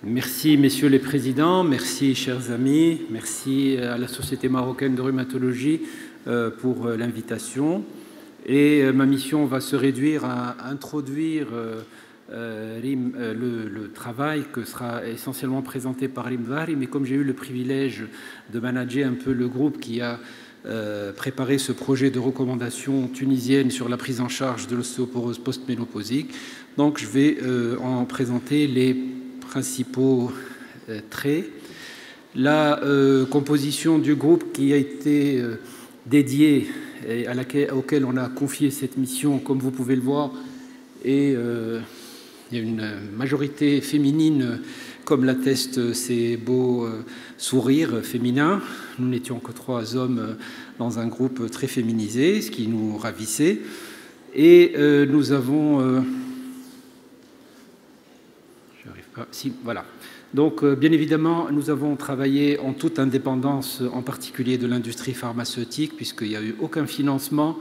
Merci, messieurs les présidents, merci, chers amis, merci à la Société marocaine de rhumatologie pour l'invitation. Et ma mission va se réduire à introduire le travail que sera essentiellement présenté par Rim Dhahri, mais comme j'ai eu le privilège de manager un peu le groupe qui a préparé ce projet de recommandation tunisienne sur la prise en charge de l'ostéoporose post-ménopausique, donc je vais en présenter les principaux traits. La composition du groupe qui a été dédié et auquel on a confié cette mission, comme vous pouvez le voir, et il y a une majorité féminine, comme l'attestent ces beaux sourires féminins. Nous n'étions que 3 hommes dans un groupe très féminisé, ce qui nous ravissait. Et nous avons... voilà. Donc, bien évidemment, nous avons travaillé en toute indépendance, en particulier de l'industrie pharmaceutique, puisqu'il n'y a eu aucun financement,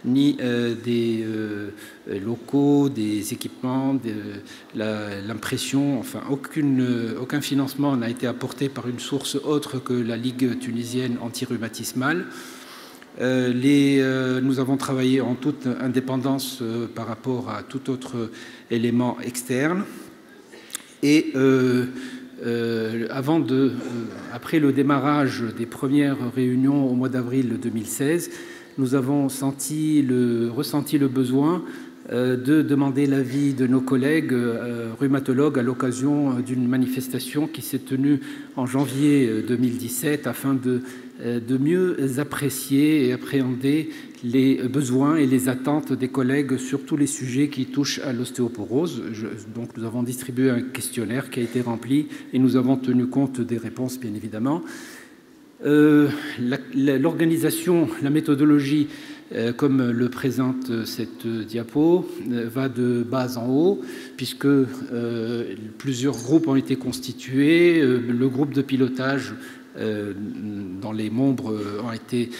ni des locaux, des équipements, l'impression, enfin, aucun financement n'a été apporté par une source autre que la Ligue tunisienne anti-rhumatismale. Nous avons travaillé en toute indépendance par rapport à tout autre élément externe. Et après le démarrage des premières réunions au mois d'avril 2016, nous avons ressenti le besoin de demander l'avis de nos collègues rhumatologues à l'occasion d'une manifestation qui s'est tenue en janvier 2017 afin de mieux apprécier et appréhender les besoins et les attentes des collègues sur tous les sujets qui touchent à l'ostéoporose. Donc nous avons distribué un questionnaire qui a été rempli et nous avons tenu compte des réponses, bien évidemment. L'organisation, la méthodologie, comme le présente cette diapo, va de bas en haut, puisque plusieurs groupes ont été constitués. Le groupe de pilotage dont les membres ont été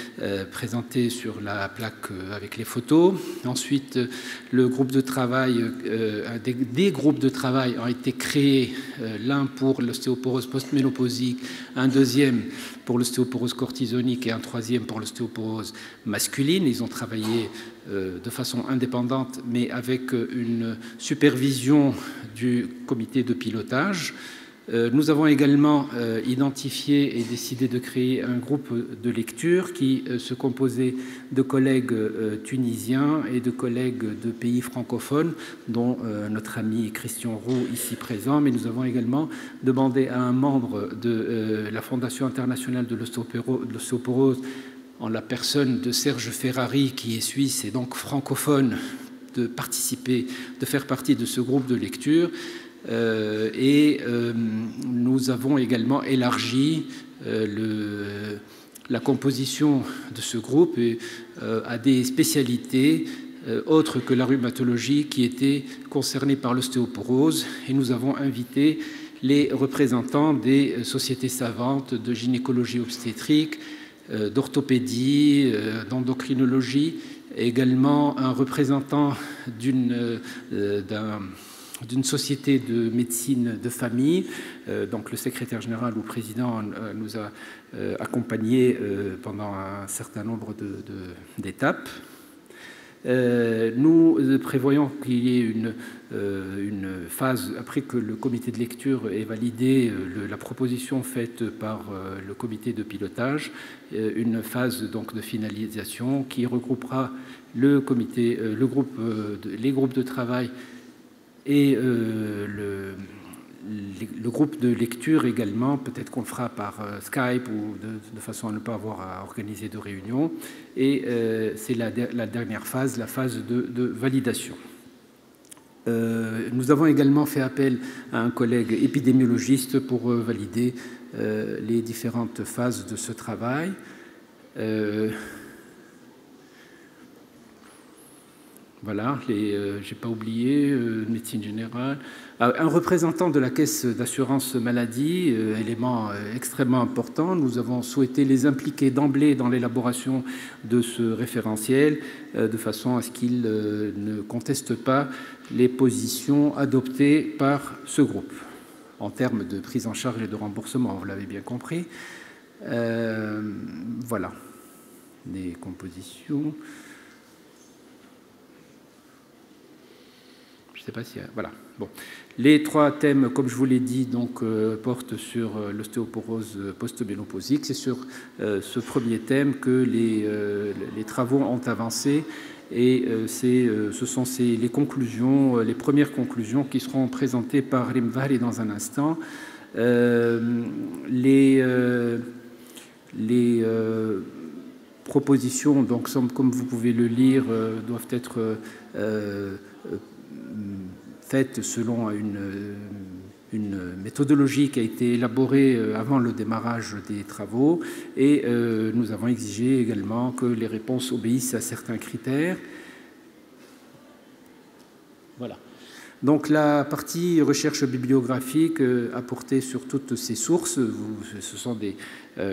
présentés sur la plaque avec les photos. Ensuite, le groupe de travail, des groupes de travail ont été créés, l'un pour l'ostéoporose post-ménopausique, un deuxième pour l'ostéoporose cortisonique et un troisième pour l'ostéoporose masculine. Ils ont travaillé de façon indépendante, mais avec une supervision du comité de pilotage. Nous avons également identifié et décidé de créer un groupe de lecture qui se composait de collègues tunisiens et de collègues de pays francophones, dont notre ami Christian Roux, ici présent. Mais nous avons également demandé à un membre de la Fondation internationale de l'ostéoporose, en la personne de Serge Ferrari, qui est suisse et donc francophone, de participer, de faire partie de ce groupe de lecture. Nous avons également élargi la composition de ce groupe à des spécialités autres que la rhumatologie qui étaient concernées par l'ostéoporose, et nous avons invité les représentants des sociétés savantes de gynécologie obstétrique, d'orthopédie, d'endocrinologie, également un représentant d'une société de médecine de famille. Donc le secrétaire général ou président nous a accompagnés pendant un certain nombre d'étapes. Nous prévoyons qu'il y ait une phase, après que le comité de lecture ait validé la proposition faite par le comité de pilotage, une phase donc de finalisation qui regroupera les groupes de travail et le groupe de lecture également. Peut-être qu'on le fera par Skype ou de façon à ne pas avoir à organiser de réunion. Et c'est la dernière phase, la phase de validation. Nous avons également fait appel à un collègue épidémiologiste pour valider les différentes phases de ce travail. Voilà, j'ai pas oublié, médecine générale. Un représentant de la caisse d'assurance maladie, élément extrêmement important. Nous avons souhaité les impliquer d'emblée dans l'élaboration de ce référentiel, de façon à ce qu'ils ne contestent pas les positions adoptées par ce groupe. en termes de prise en charge et de remboursement, vous l'avez bien compris. Voilà, les compositions. Je ne sais pas si... Voilà. Bon. Les trois thèmes, comme je vous l'ai dit, donc, portent sur l'ostéoporose post-ménopausique. C'est sur ce premier thème que les travaux ont avancé. Et ce sont les conclusions, les premières conclusions qui seront présentées par Rim Vahri dans un instant. Les propositions, donc, comme vous pouvez le lire, doivent être faites selon une méthodologie qui a été élaborée avant le démarrage des travaux, et nous avons exigé également que les réponses obéissent à certains critères. Voilà. Donc la partie recherche bibliographique a porté sur toutes ces sources. Ce sont des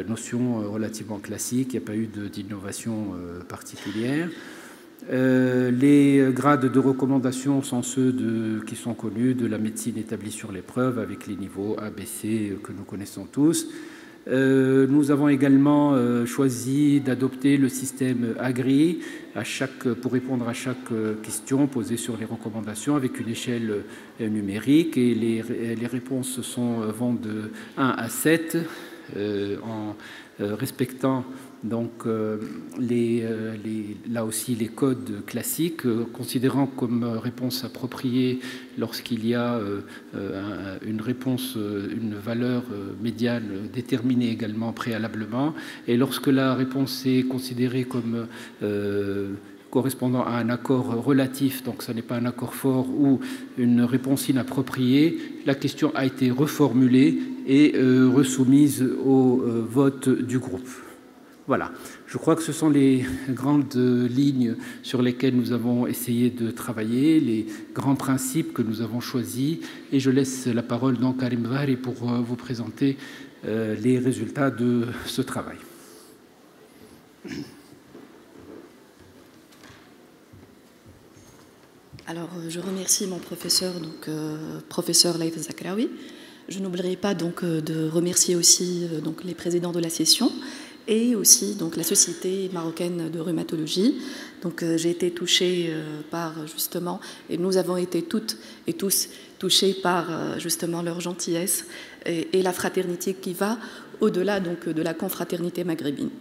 notions relativement classiques, il n'y a pas eu d'innovation particulière. Les grades de recommandation sont ceux qui sont connus de la médecine établie sur l'épreuve, avec les niveaux A, B, C que nous connaissons tous. Nous avons également choisi d'adopter le système AGRI pour répondre à chaque question posée sur les recommandations avec une échelle numérique, et les réponses vont de 1 à 7 en respectant donc là aussi les codes classiques, considérant comme réponse appropriée lorsqu'il y a une réponse, une valeur médiane déterminée également préalablement, et lorsque la réponse est considérée comme correspondant à un accord relatif, donc ce n'est pas un accord fort ou une réponse inappropriée, la question a été reformulée et resoumise au vote du groupe. Voilà, je crois que ce sont les grandes lignes sur lesquelles nous avons essayé de travailler, les grands principes que nous avons choisis, et je laisse la parole donc à Rim Vahri pour vous présenter les résultats de ce travail. Alors, je remercie mon professeur, donc professeur Laïth Zakraoui. Je n'oublierai pas donc de remercier aussi donc les présidents de la session, et aussi donc la Société marocaine de rhumatologie. Donc j'ai été touchée par justement, et nous avons été toutes et tous touchés par justement leur gentillesse et la fraternité qui va au-delà donc de la confraternité maghrébine.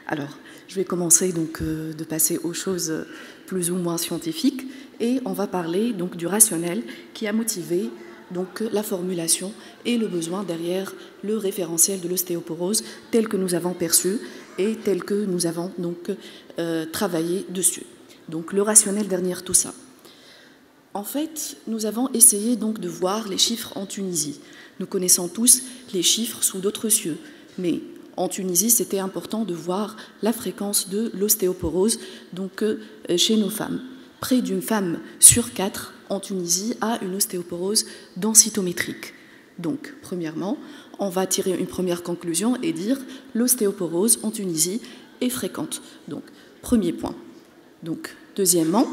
Alors je vais commencer donc de passer aux choses plus ou moins scientifiques, et on va parler donc du rationnel qui a motivé donc la formulation et le besoin derrière le référentiel de l'ostéoporose tel que nous avons perçu et tel que nous avons donc travaillé dessus. Donc le rationnel derrière tout ça. En fait, nous avons essayé donc de voir les chiffres en Tunisie. Nous connaissons tous les chiffres sous d'autres cieux, mais en Tunisie, c'était important de voir la fréquence de l'ostéoporose donc chez nos femmes. Près d'une femme sur 4 en Tunisie a une ostéoporose densitométrique. Donc, premièrement, on va tirer une première conclusion et dire l'ostéoporose en Tunisie est fréquente. Donc, premier point. Donc, deuxièmement,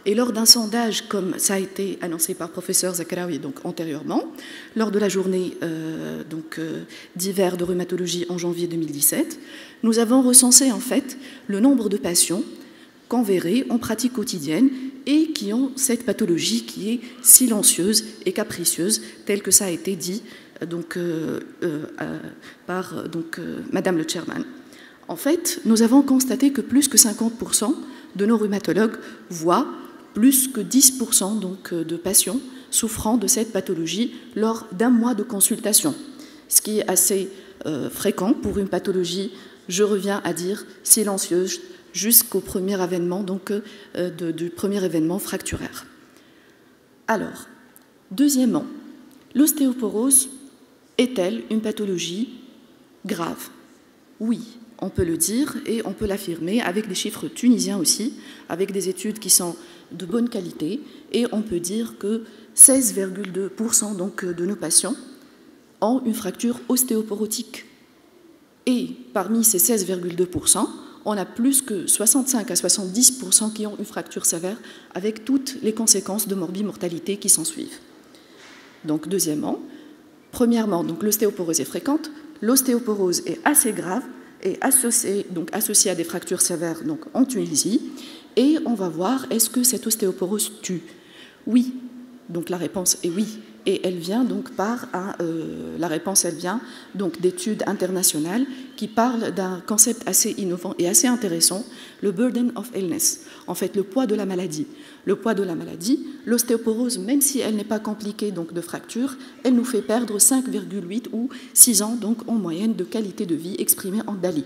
et lors d'un sondage, comme ça a été annoncé par professeur Zakraoui donc antérieurement, lors de la journée d'hiver de rhumatologie en janvier 2017, nous avons recensé en fait le nombre de patients qu'on verrait en pratique quotidienne et qui ont cette pathologie qui est silencieuse et capricieuse, telle que ça a été dit par Madame le Chairman. En fait, nous avons constaté que plus que 50% de nos rhumatologues voient plus que 10% donc, de patients souffrant de cette pathologie lors d'un mois de consultation, ce qui est assez fréquent pour une pathologie, je reviens à dire, silencieuse, jusqu'au premier avènement, donc du premier événement fracturaire. Alors, deuxièmement, l'ostéoporose est-elle une pathologie grave? Oui, on peut le dire et on peut l'affirmer avec des chiffres tunisiens aussi, avec des études qui sont de bonne qualité, et on peut dire que 16,2% donc de nos patients ont une fracture ostéoporotique. Et parmi ces 16,2%, on a plus que 65 à 70% qui ont une fracture sévère avec toutes les conséquences de morbimortalité qui s'en suivent. Donc, deuxièmement, Premièrement, donc l'ostéoporose est fréquente, l'ostéoporose est assez grave et associée à des fractures sévères donc, en Tunisie. Et on va voir, est-ce que cette ostéoporose tue? Oui, donc la réponse est oui. Et elle vient donc la réponse elle vient donc d'études internationales qui parlent d'un concept assez innovant et assez intéressant, le burden of illness, en fait le poids de la maladie. Le poids de la maladie, l'ostéoporose, même si elle n'est pas compliquée donc de fracture, elle nous fait perdre 5,8 ou 6 ans donc en moyenne de qualité de vie exprimée en DALY.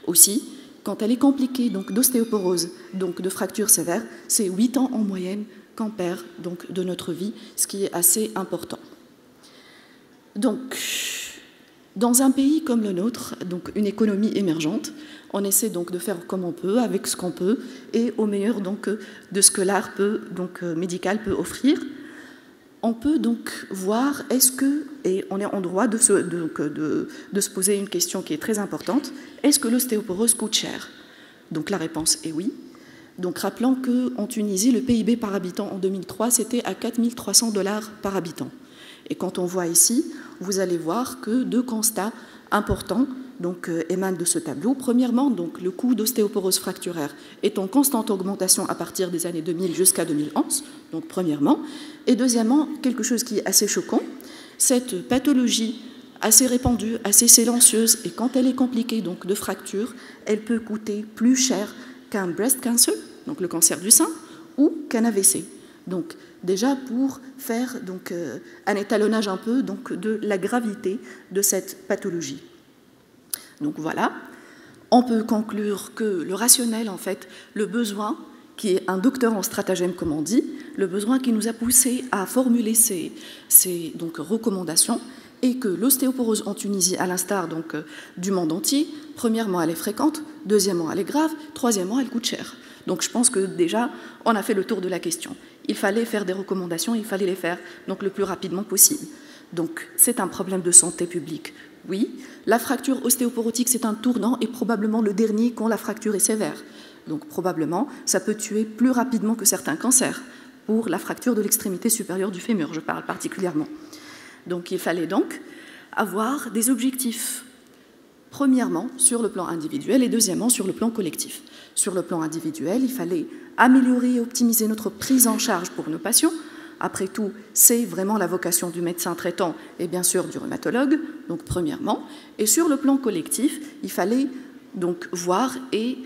Aussi, quand elle est compliquée donc d'ostéoporose, donc de fracture sévère, c'est 8 ans en moyenne qu'on perd donc, de notre vie, ce qui est assez important. Donc, dans un pays comme le nôtre, donc une économie émergente, on essaie donc de faire comme on peut, avec ce qu'on peut, et au meilleur donc, de ce que l'art médical peut offrir. On peut donc voir, est-ce que, et on est en droit de se poser une question qui est très importante, est-ce que l'ostéoporose coûte cher? Donc la réponse est oui. Donc rappelons qu'en Tunisie, le PIB par habitant en 2003, c'était à 4 300 $ par habitant. Et quand on voit ici, vous allez voir que 2 constats importants donc, émanent de ce tableau. Premièrement, donc, le coût d'ostéoporose fracturaire est en constante augmentation à partir des années 2000 jusqu'à 2011, donc premièrement. Et deuxièmement, quelque chose qui est assez choquant, cette pathologie assez répandue, assez silencieuse, et quand elle est compliquée donc, de fracture, elle peut coûter plus cher qu'un breast cancer, donc le cancer du sein, ou qu'un AVC. Donc déjà pour faire donc, un étalonnage un peu donc, de la gravité de cette pathologie. Donc voilà, on peut conclure que le rationnel, en fait, le besoin, qui est un docteur en stratagème comme on dit, le besoin qui nous a poussé à formuler ces donc, recommandations, et que l'ostéoporose en Tunisie, à l'instar donc, du monde entier, premièrement, elle est fréquente, deuxièmement, elle est grave, troisièmement, elle coûte cher. Donc je pense que déjà, on a fait le tour de la question. Il fallait faire des recommandations, il fallait les faire donc, le plus rapidement possible. Donc c'est un problème de santé publique, oui. La fracture ostéoporotique, c'est un tournant et probablement le dernier quand la fracture est sévère. Donc probablement, ça peut tuer plus rapidement que certains cancers. Pour la fracture de l'extrémité supérieure du fémur, je parle particulièrement. Donc il fallait donc avoir des objectifs, premièrement sur le plan individuel et deuxièmement sur le plan collectif. Sur le plan individuel, il fallait améliorer et optimiser notre prise en charge pour nos patients. Après tout, c'est vraiment la vocation du médecin traitant et bien sûr du rhumatologue, donc premièrement. Et sur le plan collectif, il fallait donc voir et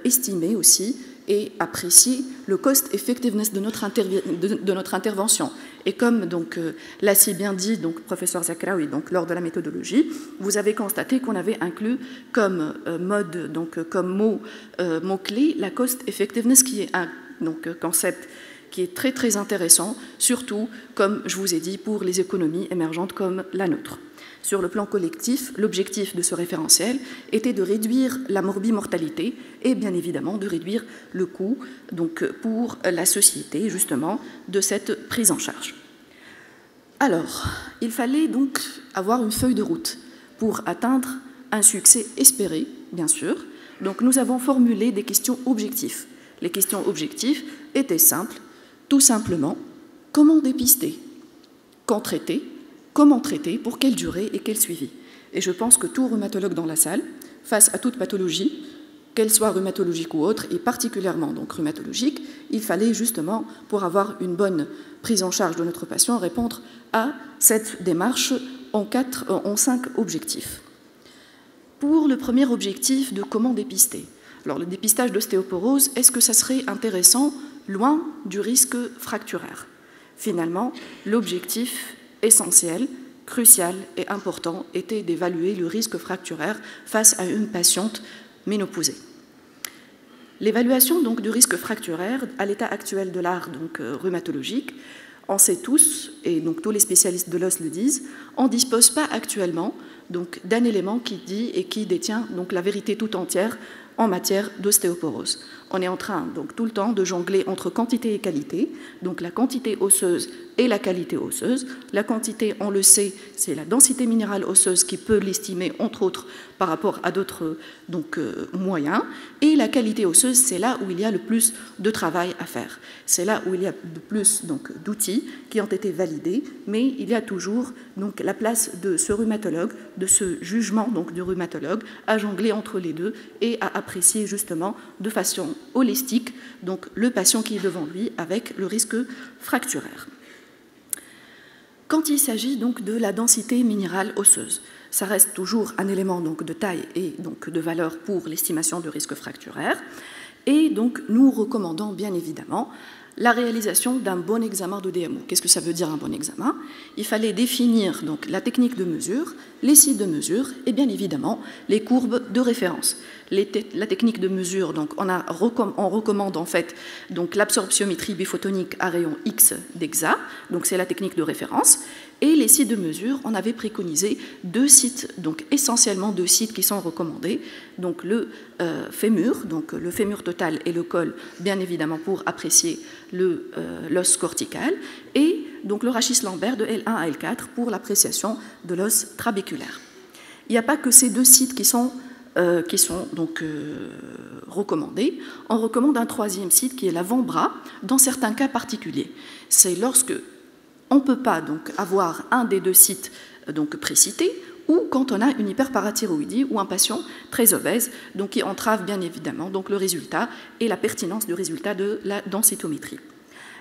estimer aussi et apprécier le cost effectiveness de notre intervention. Et comme donc l'a si bien dit donc professeur Zakraoui donc lors de la méthodologie, vous avez constaté qu'on avait inclus comme mode donc comme mot clé la cost effectiveness qui est un donc concept qui est très très intéressant, surtout comme je vous ai dit pour les économies émergentes comme la nôtre. Sur le plan collectif, l'objectif de ce référentiel était de réduire la morbimortalité et bien évidemment de réduire le coût donc, pour la société justement de cette prise en charge. Alors, il fallait donc avoir une feuille de route pour atteindre un succès espéré, bien sûr. Donc nous avons formulé des questions objectives. Les questions objectives étaient simples, tout simplement, comment dépister, quand traiter, comment traiter, pour quelle durée et quel suivi. Et je pense que tout rhumatologue dans la salle, face à toute pathologie, qu'elle soit rhumatologique ou autre, et particulièrement donc rhumatologique, il fallait justement, pour avoir une bonne prise en charge de notre patient, répondre à cette démarche en 5 objectifs. Pour le premier objectif de comment dépister, alors le dépistage d'ostéoporose, est-ce que ça serait intéressant loin du risque fracturaire? Finalement, l'objectif essentiel, crucial et important était d'évaluer le risque fracturaire face à une patiente ménopausée. L'évaluation donc du risque fracturaire à l'état actuel de l'art donc rhumatologique, on sait tous, et donc tous les spécialistes de l'os le disent, on ne dispose pas actuellement donc d'un élément qui dit et qui détient donc la vérité tout entière en matière d'ostéoporose. On est en train donc tout le temps de jongler entre quantité et qualité, donc la quantité osseuse et la qualité osseuse. La quantité, on le sait, c'est la densité minérale osseuse qui peut l'estimer, entre autres, par rapport à d'autres moyens. Et la qualité osseuse, c'est là où il y a le plus de travail à faire. C'est là où il y a le plus d'outils qui ont été validés, mais il y a toujours donc, la place de ce rhumatologue, de ce jugement donc, du rhumatologue, à jongler entre les deux et à apprécier justement de façon holistique donc, le patient qui est devant lui avec le risque fracturaire. Quand il s'agit donc de la densité minérale osseuse, ça reste toujours un élément donc de taille et donc de valeur pour l'estimation du risque fracturaire. Et donc nous recommandons bien évidemment la réalisation d'un bon examen de DMO. Qu'est-ce que ça veut dire un bon examen? Il fallait définir donc la technique de mesure, les sites de mesure et bien évidemment les courbes de référence. La technique de mesure, donc on recommande en fait donc l'absorptiométrie biphotonique à rayon X d'EXA, donc c'est la technique de référence. Et les sites de mesure, on avait préconisé 2 sites, donc essentiellement 2 sites qui sont recommandés, donc le fémur, donc le fémur total et le col, bien évidemment pour apprécier l'os cortical, et donc le rachis lambert de L1 à L4 pour l'appréciation de l'os trabéculaire. Il n'y a pas que ces 2 sites qui sont donc recommandés. On recommande un 3e site qui est l'avant-bras, dans certains cas particuliers. C'est lorsque on ne peut pas donc avoir un des 2 sites donc précités, ou quand on a une hyperparathyroïdie ou un patient très obèse, donc qui entrave bien évidemment donc le résultat et la pertinence du résultat de la densitométrie.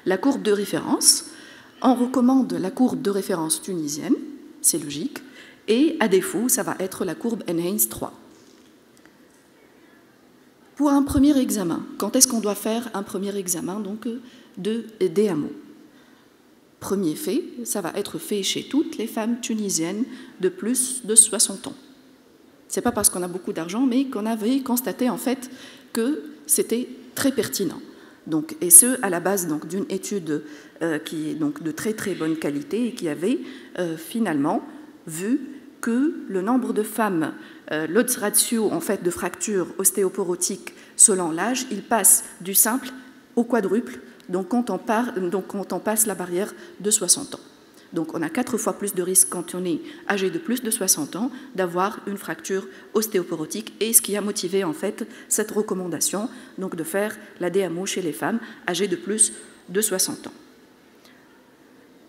La courbe de référence, on recommande la courbe de référence tunisienne, c'est logique, et à défaut, ça va être la courbe NHANES 3. Pour un premier examen, quand est-ce qu'on doit faire un premier examen donc, de DMO? Premier fait, ça va être fait chez toutes les femmes tunisiennes de plus de 60 ans. Ce n'est pas parce qu'on a beaucoup d'argent, mais qu'on avait constaté en fait que c'était très pertinent. Donc, et ce, à la base d'une étude qui est donc de très très bonne qualité et qui avait finalement vu que le nombre de femmes, l'odds ratio en fait, de fractures ostéoporotiques selon l'âge, il passe du simple au quadruple donc quand on passe la barrière de 60 ans. Donc on a 4 fois plus de risque quand on est âgé de plus de 60 ans d'avoir une fracture ostéoporotique, et ce qui a motivé en fait cette recommandation donc de faire la DMO chez les femmes âgées de plus de 60 ans.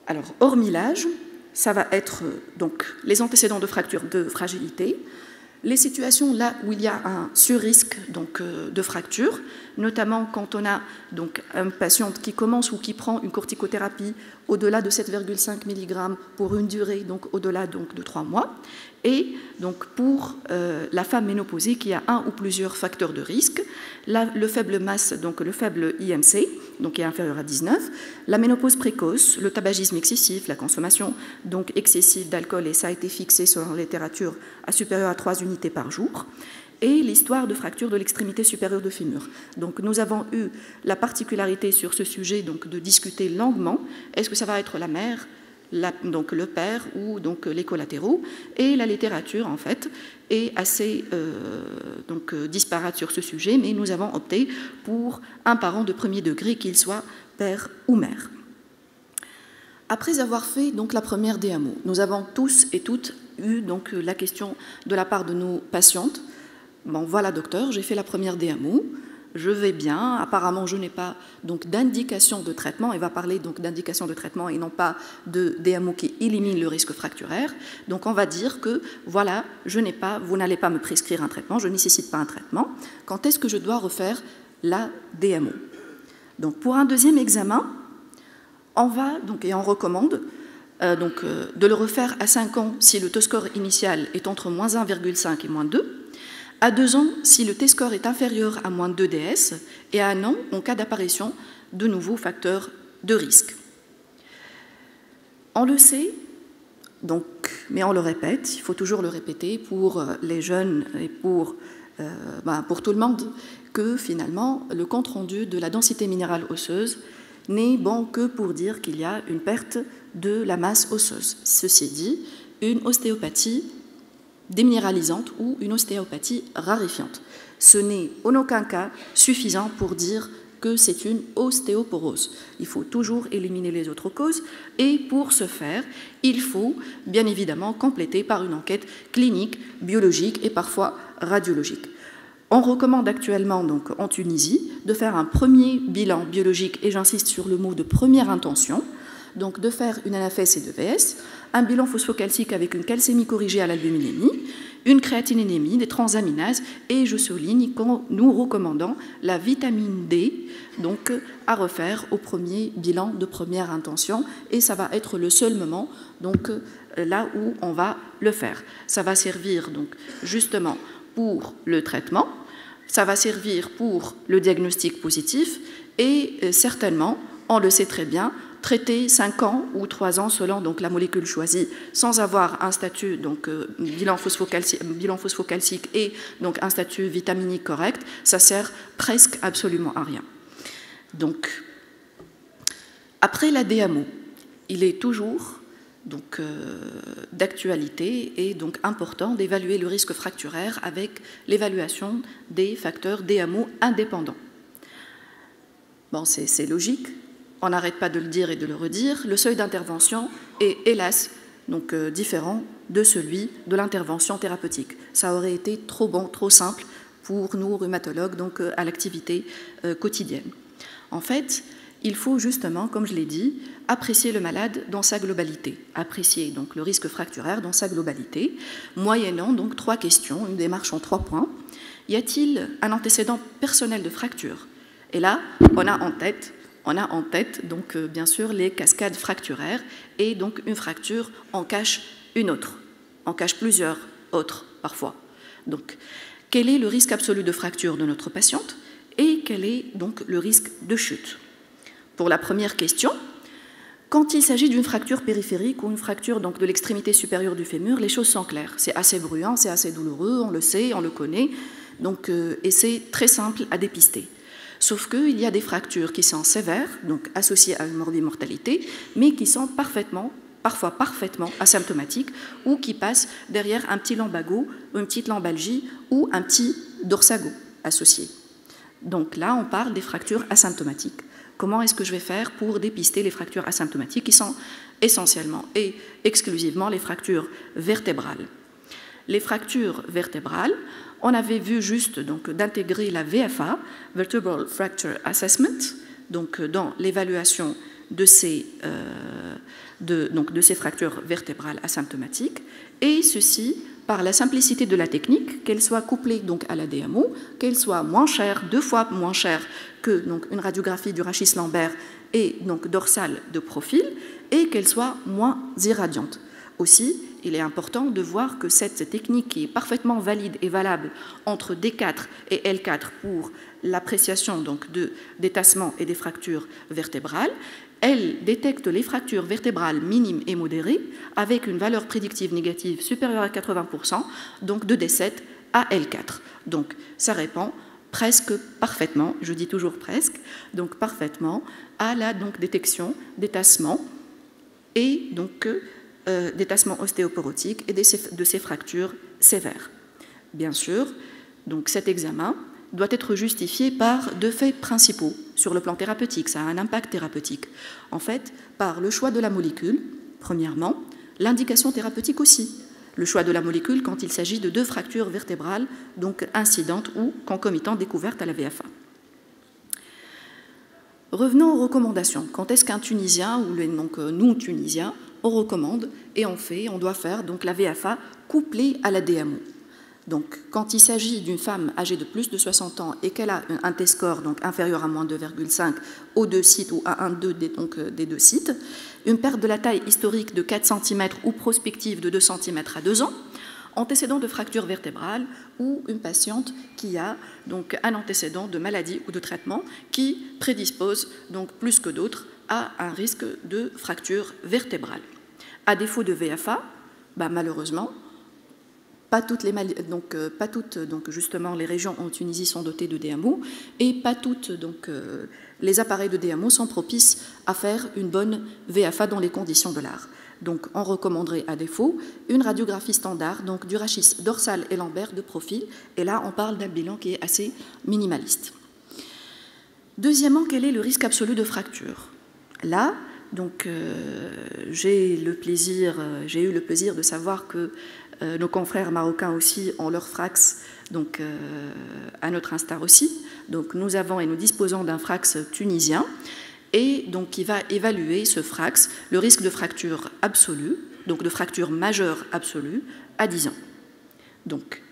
Alors hormis l'âge, ça va être donc les antécédents de fracture de fragilité, les situations là où il y a un surrisque donc, de fracture, notamment quand on a donc, un patient qui commence ou qui prend une corticothérapie au-delà de 7,5 mg pour une durée donc, au-delà donc, de 3 mois, et donc, pour la femme ménopausée qui a un ou plusieurs facteurs de risque, le faible masse, donc le faible IMC, donc qui est inférieur à 19, la ménopause précoce, le tabagisme excessif, la consommation donc excessive d'alcool, et ça a été fixé selon la littérature à supérieur à 3 unités par jour, et l'histoire de fracture de l'extrémité supérieure de fémur. Donc nous avons eu la particularité sur ce sujet donc, de discuter longuement, est-ce que ça va être la mère, donc le père ou donc les collatéraux, et la littérature en fait est assez donc, disparate sur ce sujet, mais nous avons opté pour un parent de premier degré, qu'il soit père ou mère. Après avoir fait donc, la première DMO, nous avons tous et toutes eu donc, la question de la part de nos patientes. Bon voilà docteur, j'ai fait la première DMO, je vais bien, apparemment je n'ai pas d'indication de traitement, et va parler d'indication de traitement et non pas de DMO qui élimine le risque fracturaire. Donc on va dire que voilà, vous n'allez pas me prescrire un traitement, je ne nécessite pas un traitement. Quand est-ce que je dois refaire la DMO? Donc pour un deuxième examen, on va et on recommande de le refaire à 5 ans si le T-score initial est entre moins 1,5 et moins 2. À 2 ans, si le T-score est inférieur à moins 2 DS, et à 1 an, en cas d'apparition de nouveaux facteurs de risque. On le sait, donc, mais on le répète, il faut toujours le répéter pour les jeunes et pour tout le monde, que finalement, le compte-rendu de la densité minérale osseuse n'est bon que pour dire qu'il y a une perte de la masse osseuse. Ceci dit, une ostéopathie déminéralisante ou une ostéopathie raréfiante. Ce n'est en aucun cas suffisant pour dire que c'est une ostéoporose. Il faut toujours éliminer les autres causes et pour ce faire, il faut bien évidemment compléter par une enquête clinique, biologique et parfois radiologique. On recommande actuellement donc en Tunisie de faire un premier bilan biologique et j'insiste sur le mot de première intention, donc de faire une NFS et de VS, un bilan phosphocalcique avec une calcémie corrigée à l'albuminémie, une créatinémie, des transaminases, et je souligne que nous recommandons la vitamine D, donc à refaire au premier bilan de première intention, et ça va être le seul moment donc là où on va le faire. Ça va servir donc justement pour le traitement, ça va servir pour le diagnostic positif, et certainement, on le sait très bien, traiter 5 ans ou 3 ans selon donc, la molécule choisie sans avoir un statut donc, bilan phosphocalcique et donc, un statut vitaminique correct, ça sert presque absolument à rien. Donc, après la DMO, il est toujours d'actualité et donc important d'évaluer le risque fracturaire avec l'évaluation des facteurs DMO indépendants. Bon, c'est logique. On n'arrête pas de le dire et de le redire, le seuil d'intervention est hélas donc, différent de celui de l'intervention thérapeutique. Ça aurait été trop bon, trop simple pour nous, rhumatologues, donc, à l'activité quotidienne. En fait, il faut justement, comme je l'ai dit, apprécier le malade dans sa globalité, apprécier donc, le risque fracturaire dans sa globalité, moyennant donc 3 questions, une démarche en 3 points. Y a-t-il un antécédent personnel de fracture? Et là, on a en tête donc, bien sûr les cascades fracturaires et donc une fracture en cache une autre, en cache plusieurs autres parfois. Donc, quel est le risque absolu de fracture de notre patiente et quel est donc le risque de chute? Pour la première question, quand il s'agit d'une fracture périphérique ou une fracture donc, de l'extrémité supérieure du fémur, les choses sont claires. C'est assez bruyant, c'est assez douloureux, on le sait, on le connaît, donc, et c'est très simple à dépister. Sauf qu'il y a des fractures qui sont sévères, donc associées à une morbimortalité, mais qui sont parfois parfaitement asymptomatiques ou qui passent derrière un petit lumbago, une petite lombalgie ou un petit dorsago associé. Donc là, on parle des fractures asymptomatiques. Comment est-ce que je vais faire pour dépister les fractures asymptomatiques qui sont essentiellement et exclusivement les fractures vertébrales? Les fractures vertébrales, on avait vu juste d'intégrer la VFA, Vertebral Fracture Assessment, donc dans l'évaluation de ces fractures vertébrales asymptomatiques, et ceci par la simplicité de la technique, qu'elle soit couplée donc à la DMO, qu'elle soit moins chère, 2 fois moins chère que donc, une radiographie du rachis lombaire et donc dorsale de profil, et qu'elle soit moins irradiante. Aussi, il est important de voir que cette technique qui est parfaitement valide et valable entre D4 et L4 pour l'appréciation donc de détassement et des fractures vertébrales, elle détecte les fractures vertébrales minimes et modérées avec une valeur prédictive négative supérieure à 80%, donc de D7 à L4. Donc ça répond presque parfaitement, je dis toujours presque, donc parfaitement à la donc, détection détassement et donc détassement ostéoporotique et de ces fractures sévères. Bien sûr, donc cet examen doit être justifié par 2 faits principaux sur le plan thérapeutique, ça a un impact thérapeutique. En fait, par le choix de la molécule, premièrement, l'indication thérapeutique aussi. Le choix de la molécule quand il s'agit de 2 fractures vertébrales, donc incidentes ou concomitantes découvertes à la VFA. Revenons aux recommandations. Quand est-ce qu'un Tunisien, ou donc nous Tunisiens, on recommande et on doit faire donc la VFA couplée à la DMO. Donc, quand il s'agit d'une femme âgée de plus de 60 ans et qu'elle a un T-score donc inférieur à moins 2,5 aux 2 sites ou à 1,2 des 2 sites, une perte de la taille historique de 4 cm ou prospective de 2 cm à 2 ans, antécédent de fracture vertébrale ou une patiente qui a donc un antécédent de maladie ou de traitement qui prédispose donc plus que d'autres à un risque de fracture vertébrale. À défaut de VFA, malheureusement, pas toutes justement les régions en Tunisie sont dotées de DMO et pas toutes donc, les appareils de DMO sont propices à faire une bonne VFA dans les conditions de l'art. Donc, on recommanderait à défaut une radiographie standard, donc du rachis dorsal et lombaire de profil. Et là, on parle d'un bilan qui est assez minimaliste. Deuxièmement, quel est le risque absolu de fracture? Là, donc, j'ai eu le plaisir de savoir que nos confrères marocains aussi ont leur FRAX, donc à notre instar aussi. Donc, nous avons et nous disposons d'un FRAX tunisien, et donc qui va évaluer ce FRAX, le risque de fracture absolue, donc de fracture majeure absolue, à 10 ans. Donc,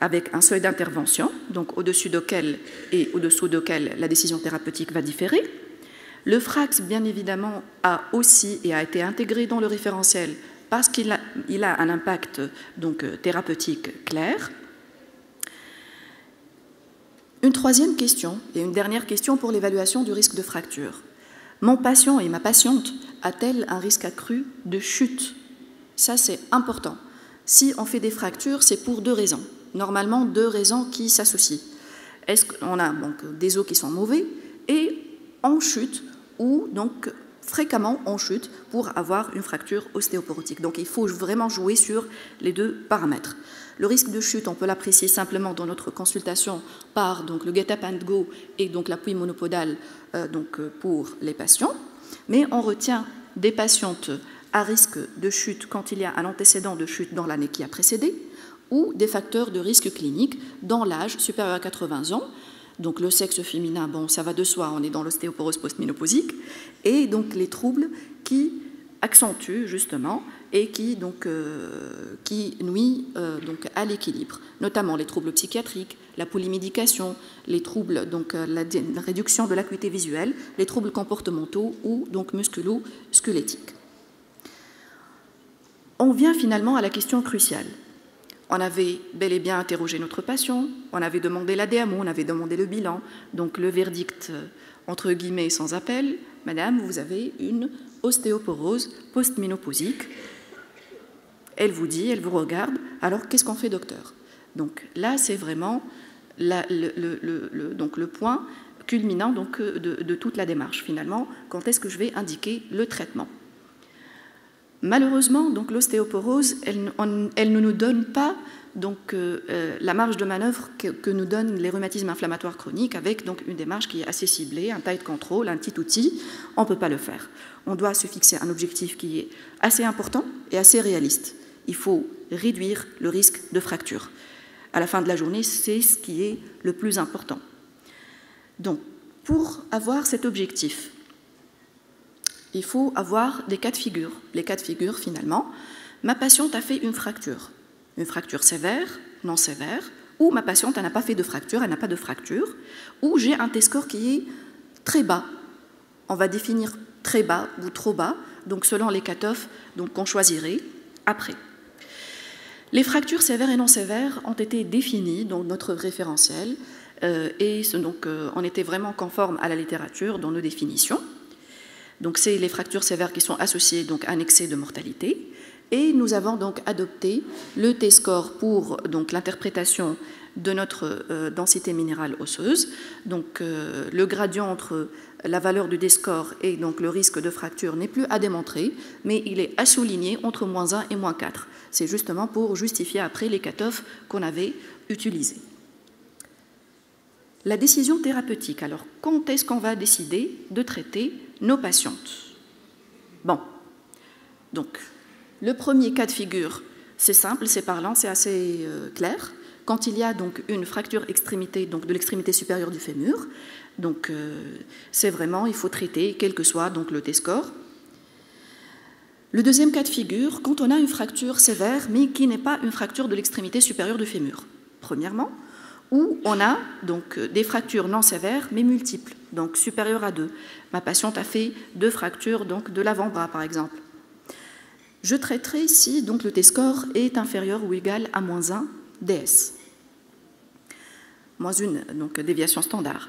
avec un seuil d'intervention, donc au-dessus duquel et au-dessous duquel la décision thérapeutique va différer. Le FRAX, bien évidemment, a aussi et a été intégré dans le référentiel parce qu'il a un impact donc, thérapeutique clair. Une troisième question, et une dernière question pour l'évaluation du risque de fracture. Mon patient et ma patiente a-t-elle un risque accru de chute? Ça, c'est important. Si on fait des fractures, c'est pour 2 raisons. Normalement, 2 raisons qui s'associent. Est-ce qu'on a donc, des os qui sont mauvais et on chute, ou donc fréquemment on chute pour avoir une fracture ostéoporotique. Donc il faut vraiment jouer sur les 2 paramètres. Le risque de chute, on peut l'apprécier simplement dans notre consultation par donc, le get up and go et donc l'appui monopodal donc, pour les patients. Mais on retient des patientes à risque de chute quand il y a un antécédent de chute dans l'année qui a précédé, ou des facteurs de risque clinique dans l'âge supérieur à 80 ans. Donc le sexe féminin, bon, ça va de soi, on est dans l'ostéoporose postménopausique, et donc les troubles qui accentuent justement et qui, donc, qui nuisent donc, à l'équilibre, notamment les troubles psychiatriques, la polymédication, les troubles, donc la réduction de l'acuité visuelle, les troubles comportementaux ou donc musculo-squelettiques. On vient finalement à la question cruciale. On avait bel et bien interrogé notre patient, on avait demandé la DMO, on avait demandé le bilan, donc le verdict, entre guillemets, sans appel, madame, vous avez une ostéoporose postménopausique. Elle vous dit, elle vous regarde, alors qu'est-ce qu'on fait, docteur? Donc là, c'est vraiment donc le point culminant donc, de toute la démarche, finalement, quand est-ce que je vais indiquer le traitement. Malheureusement, donc l'ostéoporose, elle ne nous donne pas donc, la marge de manœuvre que nous donnent les rhumatismes inflammatoires chroniques avec donc, une démarche qui est assez ciblée, un tight control, un petit outil. On ne peut pas le faire. On doit se fixer un objectif qui est assez important et assez réaliste. Il faut réduire le risque de fracture. À la fin de la journée, c'est ce qui est le plus important. Donc, pour avoir cet objectif, il faut avoir des cas de figure. Les cas de figure, finalement, ma patiente a fait une fracture sévère, non sévère, ou ma patiente n'a pas fait de fracture, elle n'a pas de fracture, ou j'ai un T-score qui est très bas. On va définir très bas ou trop bas, donc selon les cutoffs qu'on choisirait après. Les fractures sévères et non sévères ont été définies dans notre référentiel et donc, on était vraiment conforme à la littérature dans nos définitions. Donc, c'est les fractures sévères qui sont associées donc, à un excès de mortalité. Et nous avons donc adopté le T-score pour l'interprétation de notre densité minérale osseuse. Donc, le gradient entre la valeur du D-score et donc, le risque de fracture n'est plus à démontrer, mais il est à souligner entre -1 et -4. C'est justement pour justifier après les cutoffs qu'on avait utilisés. La décision thérapeutique. Alors, quand est-ce qu'on va décider de traiter nos patientes? Bon, donc, le premier cas de figure, c'est simple, c'est parlant, c'est assez clair. Quand il y a donc une fracture extrémité, donc de l'extrémité supérieure du fémur, donc c'est vraiment, il faut traiter, quel que soit donc, le T-score. Le deuxième cas de figure, quand on a une fracture sévère, mais qui n'est pas une fracture de l'extrémité supérieure du fémur, premièrement, où on a donc des fractures non sévères, mais multiples, donc supérieures à 2. Ma patiente a fait 2 fractures donc, de l'avant-bras, par exemple. Je traiterai si donc, le T-score est inférieur ou égal à -1 DS. -1, donc déviation standard.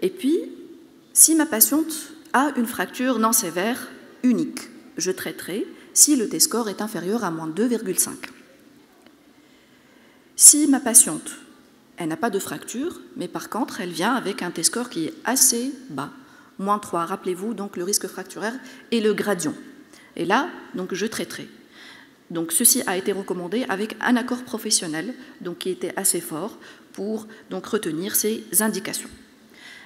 Et puis, si ma patiente a une fracture non sévère unique, je traiterai si le T-score est inférieur à -2,5. Si ma patiente, elle n'a pas de fracture, mais par contre, elle vient avec un T-score qui est assez bas, -3. Rappelez-vous donc le risque fracturaire et le gradient. Et là, donc, je traiterai. Donc, ceci a été recommandé avec un accord professionnel donc, qui était assez fort pour donc, retenir ces indications.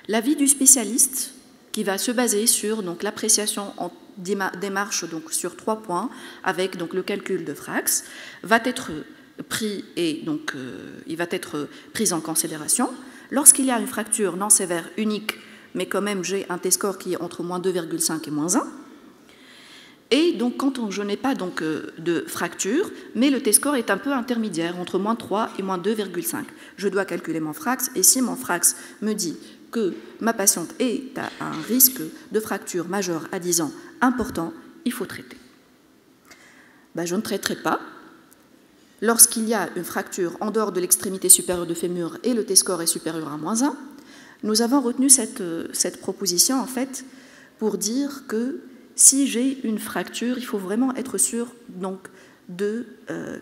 L'avis du spécialiste, qui va se baser sur l'appréciation en démarche donc, sur 3 points, avec donc, le calcul de Frax, va être pris et donc il va être pris en considération. Lorsqu'il y a une fracture non sévère unique, mais quand même j'ai un T-score qui est entre moins 2,5 et moins 1, et donc quand je n'ai pas donc, de fracture, mais le T-score est un peu intermédiaire, entre moins 3 et moins 2,5. Je dois calculer mon Frax, et si mon Frax me dit que ma patiente est à un risque de fracture majeure à 10 ans important, il faut traiter. Ben, je ne traiterai pas. Lorsqu'il y a une fracture en dehors de l'extrémité supérieure de fémur et le T-score est supérieur à moins 1, nous avons retenu cette proposition en fait pour dire que si j'ai une fracture, il faut vraiment être sûr donc,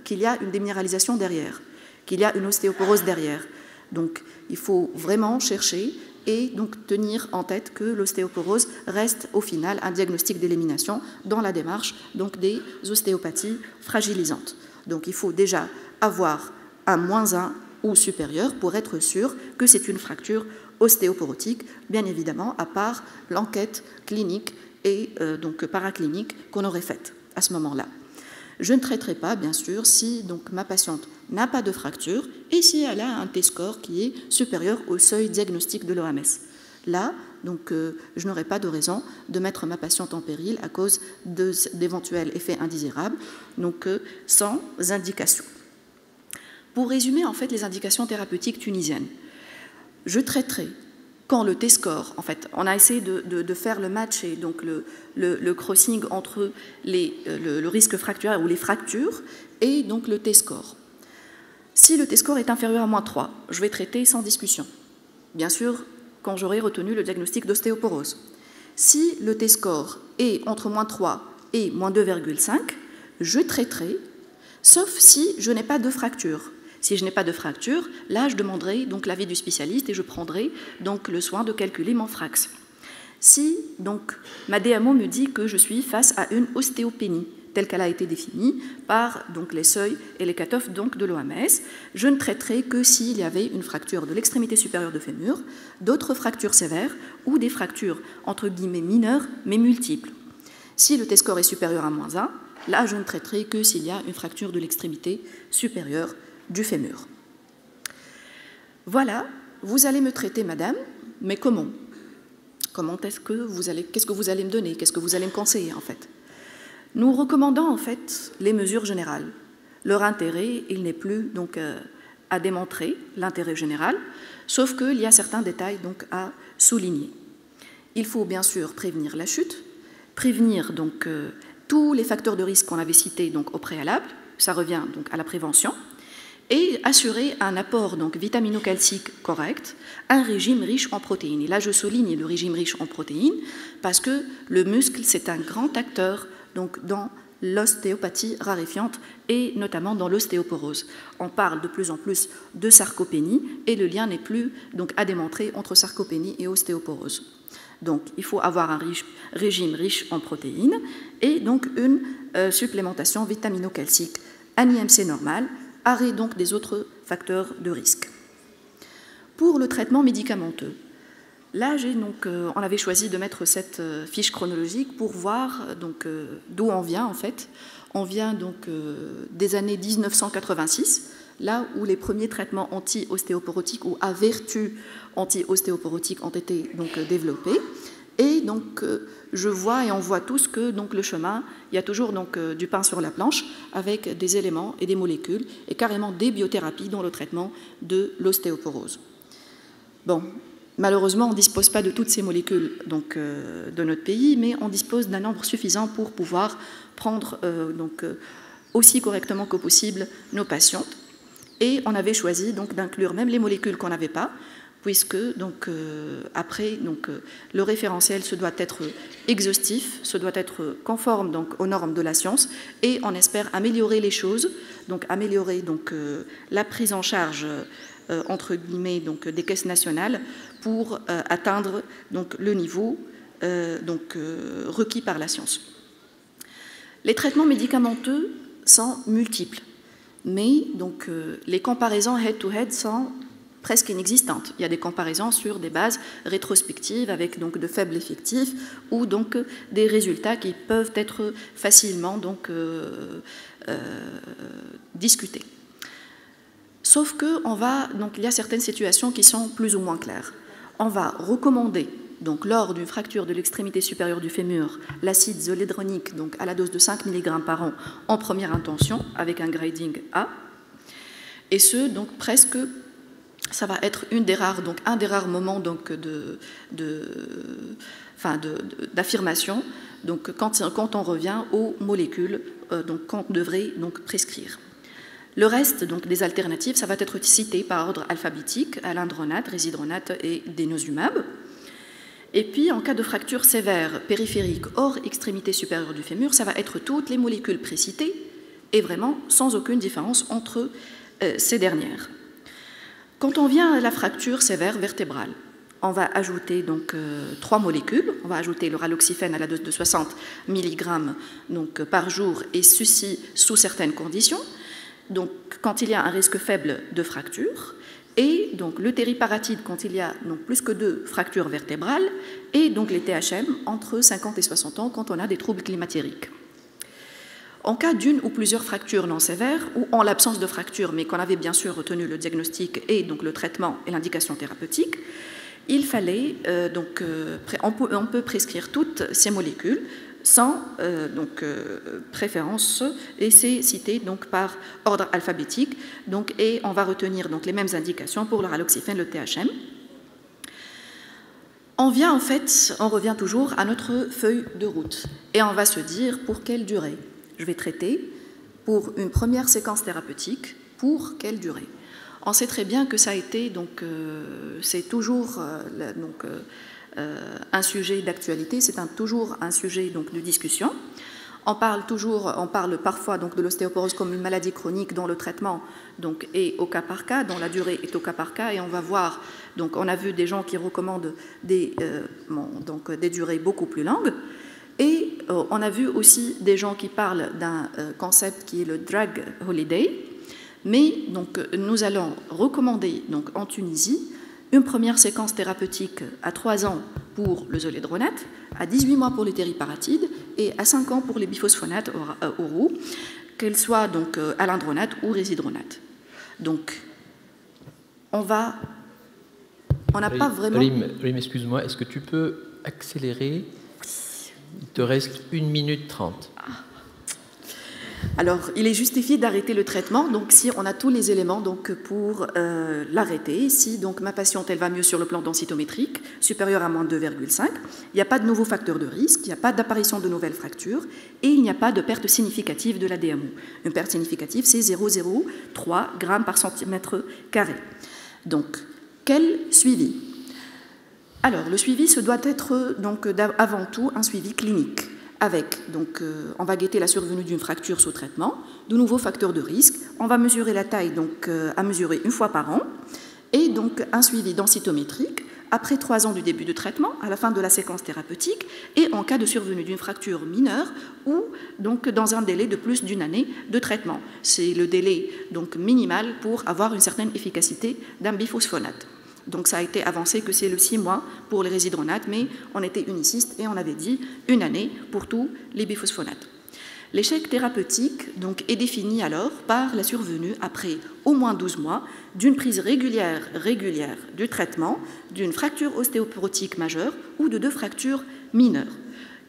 qu'il y a une déminéralisation derrière, qu'il y a une ostéoporose derrière. Donc il faut vraiment chercher et donc tenir en tête que l'ostéoporose reste au final un diagnostic d'élimination dans la démarche donc, des ostéopathies fragilisantes. Donc il faut déjà avoir un moins 1 ou supérieur pour être sûr que c'est une fracture ostéoporotique, bien évidemment, à part l'enquête clinique et donc paraclinique qu'on aurait faite à ce moment-là. Je ne traiterai pas, bien sûr, si donc, ma patiente n'a pas de fracture et si elle a un T-score qui est supérieur au seuil diagnostique de l'OMS. Là, donc, je n'aurai pas de raison de mettre ma patiente en péril à cause d'éventuels effets indésirables, donc sans indication. Pour résumer en fait les indications thérapeutiques tunisiennes, je traiterai quand le T-score, en fait, on a essayé de faire le match et donc le crossing entre le risque fracturaire ou les fractures et donc le T-score. Si le T-score est inférieur à moins 3, je vais traiter sans discussion. Bien sûr, quand j'aurai retenu le diagnostic d'ostéoporose. Si le T-score est entre moins 3 et moins 2,5, je traiterai, sauf si je n'ai pas de fracture. Si je n'ai pas de fracture, là, je demanderai donc l'avis du spécialiste et je prendrai donc le soin de calculer mon Frax. Si donc ma DMO me dit que je suis face à une ostéopénie, telle qu'elle a été définie par donc, les seuils et les cutoffs donc, de l'OMS, je ne traiterai que s'il y avait une fracture de l'extrémité supérieure de fémur, d'autres fractures sévères ou des fractures entre guillemets mineures mais multiples. Si le T-score est supérieur à moins 1, là je ne traiterai que s'il y a une fracture de l'extrémité supérieure du fémur. Voilà, vous allez me traiter, madame, mais comment? Qu'est-ce que vous allez me donner? Qu'est-ce que vous allez me conseiller, en fait? Nous recommandons, en fait, les mesures générales. Leur intérêt, il n'est plus, donc, à démontrer, l'intérêt général, sauf qu'il y a certains détails, donc, à souligner. Il faut, bien sûr, prévenir la chute, prévenir, donc, tous les facteurs de risque qu'on avait cités, donc, au préalable, ça revient, donc, à la prévention, et assurer un apport donc, vitamino-calcique correct, un régime riche en protéines. Et là, je souligne le régime riche en protéines parce que le muscle, c'est un grand acteur donc, dans l'ostéopathie raréfiante et notamment dans l'ostéoporose. On parle de plus en plus de sarcopénie et le lien n'est plus donc, à démontrer entre sarcopénie et ostéoporose. Donc, il faut avoir un régime riche en protéines et donc une supplémentation vitamino-calcique, un IMC normal, arrêt donc des autres facteurs de risque. Pour le traitement médicamenteux, là, on avait choisi de mettre cette fiche chronologique pour voir d'où on vient en fait. On vient donc des années 1986, là où les premiers traitements anti-ostéoporotiques ou à vertu anti-ostéoporotique ont été donc développés. Et donc, je vois et on voit tous que donc, le chemin, il y a toujours donc, du pain sur la planche avec des éléments et des molécules et carrément des biothérapies dans le traitement de l'ostéoporose. Bon, malheureusement, on ne dispose pas de toutes ces molécules donc, de notre pays, mais on dispose d'un nombre suffisant pour pouvoir prendre aussi correctement que possible nos patientes. Et on avait choisi donc, d'inclure même les molécules qu'on n'avait pas, puisque donc, après, donc, le référentiel se doit être exhaustif, se doit être conforme donc, aux normes de la science, et on espère améliorer les choses, donc améliorer donc, la prise en charge entre guillemets donc, des caisses nationales pour atteindre donc, le niveau requis par la science. Les traitements médicamenteux sont multiples, mais donc, les comparaisons head-to-head sont presque inexistantes. Il y a des comparaisons sur des bases rétrospectives avec donc, de faibles effectifs ou donc, des résultats qui peuvent être facilement donc, discutés. Sauf qu'il y a certaines situations qui sont plus ou moins claires. On va recommander, donc, lors d'une fracture de l'extrémité supérieure du fémur, l'acide zoledronique donc, à la dose de 5 mg par an en première intention avec un grading A. Et ce, donc, presque, ça va être un des rares moments donc, d'affirmation donc, quand on revient aux molécules donc, qu'on devrait donc, prescrire. Le reste donc, des alternatives, ça va être cité par ordre alphabétique, alendronate, résidronate et denosumab. Et puis, en cas de fracture sévère périphérique hors extrémité supérieure du fémur, ça va être toutes les molécules précitées et vraiment sans aucune différence entre ces dernières. Quand on vient à la fracture sévère vertébrale, on va ajouter donc 3 molécules. On va ajouter le raloxifène à la dose de 60 mg donc, par jour, et ceci sous certaines conditions. Donc, quand il y a un risque faible de fracture, et donc le tériparatide quand il y a donc, plus que 2 fractures vertébrales, et donc les THM entre 50 et 60 ans quand on a des troubles climatériques. En cas d'une ou plusieurs fractures non sévères, ou en l'absence de fracture, mais qu'on avait bien sûr retenu le diagnostic et donc le traitement et l'indication thérapeutique, il fallait, on peut prescrire toutes ces molécules sans préférence, et c'est cité donc, par ordre alphabétique, donc, et on va retenir donc, les mêmes indications pour le raloxifène, le THM. On revient toujours à notre feuille de route, et on va se dire pour quelle durée je vais traiter, pour une première séquence thérapeutique, pour quelle durée. On sait très bien que ça a été, donc, c'est toujours un sujet d'actualité, c'est toujours un sujet donc, de discussion. On parle parfois donc, de l'ostéoporose comme une maladie chronique dont le traitement donc, est au cas par cas, dont la durée est au cas par cas, et on va voir, donc, on a vu des gens qui recommandent des durées beaucoup plus longues, et on a vu aussi des gens qui parlent d'un concept qui est le drug holiday, mais donc, nous allons recommander donc, en Tunisie une première séquence thérapeutique à 3 ans pour le zoledronate, à 18 mois pour les tériparatides et à 5 ans pour les biphosphonates oraux, qu'elles soient donc alendronate ou résidronate. Donc, on n'a pas vraiment... Olim, excuse-moi, est-ce que tu peux accélérer? Il te reste 1 minute 30. Alors, il est justifié d'arrêter le traitement, donc si on a tous les éléments donc, pour l'arrêter, si donc, ma patiente elle va mieux sur le plan densitométrique, supérieur à moins 2,5, il n'y a pas de nouveaux facteurs de risque, il n'y a pas d'apparition de nouvelles fractures, et il n'y a pas de perte significative de la DMO. Une perte significative, c'est 0,03 grammes par centimètre carré. Donc, quel suivi? Alors, le suivi, ce doit être donc, avant tout un suivi clinique. Avec, donc, on va guetter la survenue d'une fracture sous traitement, de nouveaux facteurs de risque, on va mesurer la taille donc, à mesurer 1 fois par an, et donc un suivi densitométrique après 3 ans du début du traitement, à la fin de la séquence thérapeutique, et en cas de survenue d'une fracture mineure, ou donc dans un délai de plus d'1 année de traitement. C'est le délai donc, minimal pour avoir une certaine efficacité d'un biphosphonate. Donc ça a été avancé que c'est le 6 mois pour les résidronates, mais on était uniciste et on avait dit 1 année pour tous les biphosphonates. L'échec thérapeutique donc, est défini alors par la survenue, après au moins 12 mois, d'une prise régulière du traitement, d'une fracture ostéoporotique majeure ou de 2 fractures mineures.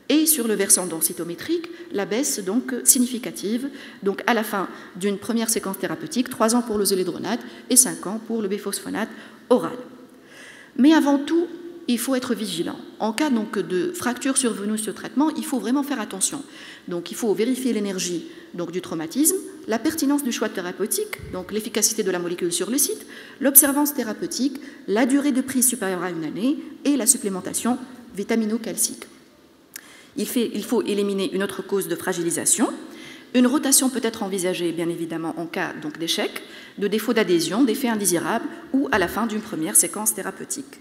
Et sur le versant densitométrique, la baisse donc, significative, donc à la fin d'une première séquence thérapeutique, 3 ans pour le zoledronate et 5 ans pour le biphosphonate oral. Mais avant tout, il faut être vigilant. En cas donc, de fracture survenue sur traitement, il faut vraiment faire attention. Donc, il faut vérifier l'énergie donc, du traumatisme, la pertinence du choix thérapeutique, donc l'efficacité de la molécule sur le site, l'observance thérapeutique, la durée de prise supérieure à 1 année et la supplémentation vitamino-calcique. Il faut éliminer une autre cause de fragilisation. Une rotation peut être envisagée, bien évidemment, en cas d'échec, de défaut d'adhésion, d'effet indésirable ou à la fin d'une première séquence thérapeutique.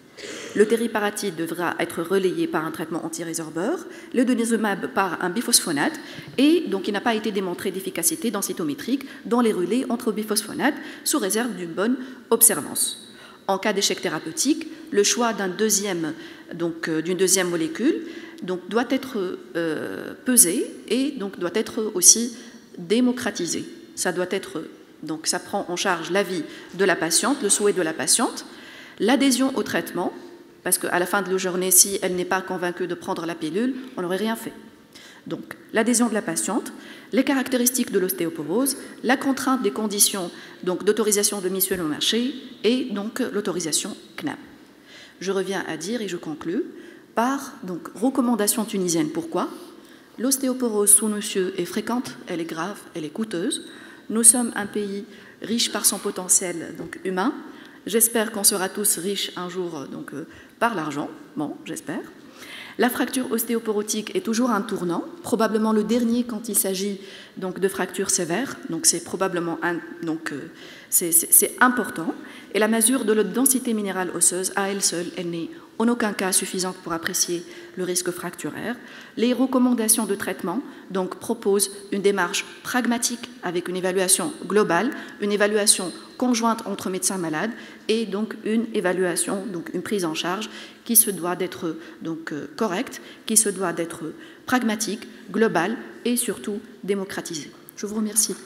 Le teriparatide devra être relayé par un traitement anti-résorbeur, le denosumab par un biphosphonate, et donc il n'a pas été démontré d'efficacité densitométrique dans les relais entre biphosphonates, sous réserve d'une bonne observance. En cas d'échec thérapeutique, le choix d'une deuxième molécule doit être pesé et donc doit être aussi démocratisé. Ça prend en charge l'avis de la patiente, le souhait de la patiente, l'adhésion au traitement, parce qu'à la fin de la journée, si elle n'est pas convaincue de prendre la pilule, on n'aurait rien fait. Donc, l'adhésion de la patiente, les caractéristiques de l'ostéoporose, la contrainte des conditions d'autorisation de mise sur le marché et donc l'autorisation CNAM. Je reviens à dire et je conclus par recommandation tunisienne. Pourquoi? L'ostéoporose sous nos cieux est fréquente, elle est grave, elle est coûteuse. Nous sommes un pays riche par son potentiel humain. J'espère qu'on sera tous riches un jour par l'argent. Bon, j'espère. La fracture ostéoporotique est toujours un tournant, probablement le dernier quand il s'agit de fractures sévères. Donc c'est probablement c'est important. Et la mesure de la densité minérale osseuse, à elle seule, elle n'est en aucun cas suffisante pour apprécier le risque fracturaire. Les recommandations de traitement proposent une démarche pragmatique avec une évaluation globale, une évaluation conjointe entre médecins malades et une évaluation, une prise en charge qui se doit d'être correcte, qui se doit d'être pragmatique, globale et surtout démocratisée. Je vous remercie.